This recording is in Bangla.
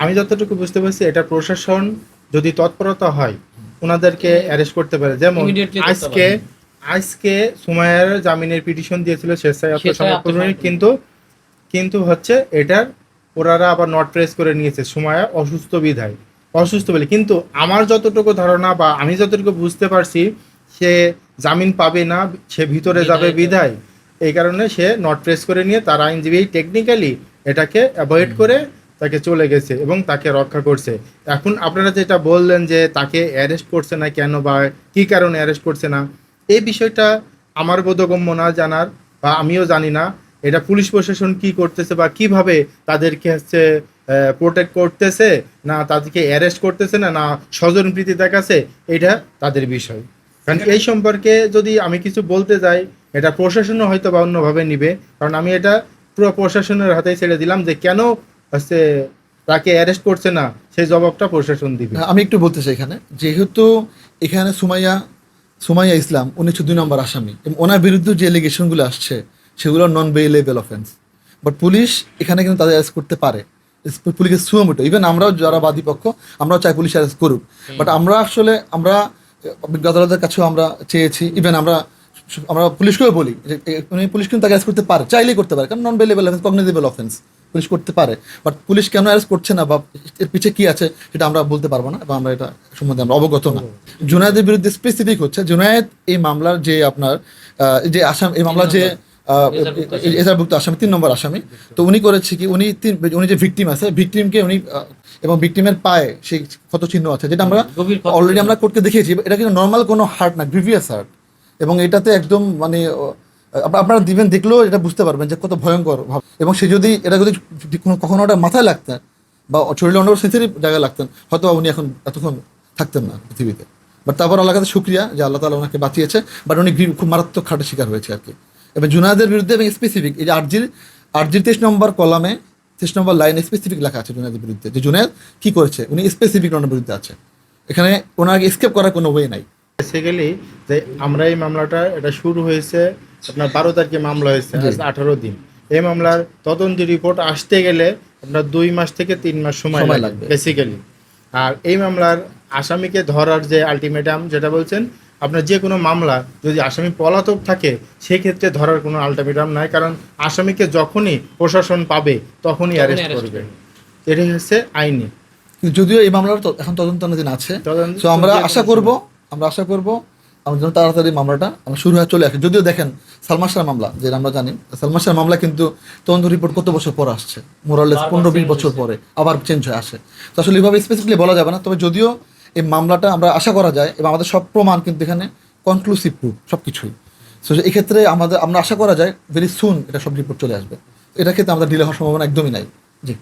আমি যতটুকু বুঝতে পারছি এটা প্রশাসন যদি তৎপরতা হয় ওনাদেরকে অ্যারেস্ট করতে পারে। যেমন Immediately করতে আজকে পারে। আজকে সুমাইয়ার জামিনের পিটিশন দিয়েছিল স্বেচ্ছায় আত্মসমর্পণ, কিন্তু কিন্তু হচ্ছে এটার ওনারা আবার নট প্রেস করে নিয়েছে সুমাইয়া অসুস্থ বিধায়, অসুস্থ বলে। কিন্তু আমার যতটুকু ধারণা বা আমি যতটুকু বুঝতে পারছি সে জামিন পাবে না, সে ভিতরে যাবে বিধায় এই কারণে সে নট প্রেস করে নিয়ে তার আইনজীবী টেকনিক্যালি এটাকে অ্যাভয়েড করে তাকে চলে গেছে এবং তাকে রক্ষা করছে। এখন আপনারা যেটা বললেন যে তাকে অ্যারেস্ট করছে না কেন বা কী কারণে অ্যারেস্ট করছে না, এই বিষয়টা আমার বোধগম্য না জানার, বা আমিও জানি না এটা পুলিশ প্রশাসন কি করতেছে বা কিভাবে তাদেরকে হচ্ছে প্রোটেক্ট করতেছে, না তাদেরকে অ্যারেস্ট করতেছে না না স্বজনপ্রীতি দেখাচ্ছে, এটা তাদের বিষয়। কারণ এই সম্পর্কে যদি আমি কিছু বলতে যাই এটা প্রশাসনও হয়তো বা অন্যভাবে নিবে, কারণ আমি এটা পুরো প্রশাসনের হাতেই ছেড়ে দিলাম যে কেন হচ্ছে তাকে অ্যারেস্ট করছে না, সেই জবাবটা প্রশাসন দিবে। আমি একটু বলতে চাই এখানে, যেহেতু এখানে সুমাইয়া ইসলাম 102 নম্বর আসামি এবং ওনার বিরুদ্ধে যে এলিগেশনগুলো আসছে সেগুলো নন বেইলেবল অফেন্স, বাট পুলিশ এখানে কিন্তু তাদের অ্যারেস্ট করতে পারে। পুলিশের সুমোটো, ইভেন আমরাও যারা বাদী পক্ষ আমরাও চাই পুলিশ অ্যারেস্ট করুক, বাট আমরা আদালতের কাছেও আমরা চেয়েছি, ইভেন আমরা পুলিশকেও বলি যে পুলিশ কিন্তু তাকে অ্যারেস্ট করতে পারে, চাইলেই করতে পারে, কারণ non bailable offence, cognizable offence, police করতে পারে। বাট পুলিশ কেন অ্যারেস্ট করছে না বা এর পিছিয়ে কি আছে সেটা আমরা বলতে পারবো না এবং আমরা এটা সম্বন্ধে আমরা অবগত না। জুনায়েদের বিরুদ্ধে স্পেসিফিক হচ্ছে জুনায়েদ এই মামলার যে আপনার যে আসামি, এই মামলার যে এজাহারভুক্ত আসামি 3 নম্বর আসামি, তো উনি করেছে কি উনি যে ভিকটিম আছে ভিকটিমকে উনি এবং ভিকটিমের পায়ে সেই ক্ষত চিহ্ন আছে যেটা আমরা অলরেডি আমরা কোর্টকে দেখিয়েছি, এটা কিন্তু নর্মাল কোনো হার্ট না, গ্রিভিয়াস হার্ট, এবং এটাতে একদম মানে আপনারা দিবেন দেখলেও এটা বুঝতে পারবেন যে কত ভয়ঙ্কর ভাব। এবং সে যদি এটা যদি কখনো ওটা মাথায় লাগতেন বা শরীরে অন্য সেন্সিটিভ জায়গায় লাগতেন হয়তো উনি এখন এতক্ষণ থাকতেন না পৃথিবীতে। বাট তারপর আল্লাহ কাছে শুক্রিয়া যে আল্লাহ তাআলা ওনাকে বাঁচিয়েছে, বাট উনি খুব মারাত্মক খাটের শিকার হয়েছে আর কি। এবং জুনায়েদের বিরুদ্ধে এবং স্পেসিফিক এই যে আরজির 23 নম্বর কলামে 23 নম্বর লাইনে স্পেসিফিক লেখা আছে জুনায়েদের বিরুদ্ধে যে জুনায়েদ কি করেছে, উনি স্পেসিফিক ওনার বিরুদ্ধে আছে, এখানে ওনাকে এসকেপ করার কোনো ওয়ে নাই। বেসিক্যালি যে আমরা এই মামলাটা এটা শুরু হয়েছে আপনার 12 তারিখে মামলা হয়েছে, আজ 18 দিন। এই মামলার তদন্ত রিপোর্ট আসতে গেলে আপনার 2 মাস থেকে 3 মাস সময় লাগবে বেসিক্যালি। আর এই মামলার আসামিকে ধরার যে আলটিমেটাম যেটা বলছেন, আপনার যে কোনো মামলা যদি আসামি পলাতক থাকে সেক্ষেত্রে ধরার কোনো আলটিমেটাম নাই, কারণ আসামিকে যখনই প্রশাসন পাবে তখনই অ্যারেস্ট করবে, এটাই হচ্ছে আইনি। যদিও এই মামলার এখন তদন্তাধীন আছে, তো আমরা আশা করব আমরা যেন তাড়াতাড়ি মামলাটা আমরা শুরু হয়ে চলে আসে। যদিও দেখেন সালমান শাহর মামলা যেটা আমরা জানি, সালমান শাহর মামলা কিন্তু তদন্ত রিপোর্ট কত বছর পর আসছে, মোরালেস 15-20 বছর পরে আবার চেঞ্জ হয়ে আসে। তো আসলে এইভাবে স্পেসিফিকলি বলা যাবে না, তবে যদিও এই মামলাটা আমরা আশা করা যায় এবং আমাদের সব প্রমাণ কিন্তু এখানে কনক্লুসিভ প্রুফ সব কিছুই, সো এক্ষেত্রে আমরা আশা করা যায় ভেরি সুন এটা সব রিপোর্ট চলে আসবে, এটা ক্ষেত্রে আমাদের ডিলে হওয়ার সম্ভাবনা একদমই নাই। জি।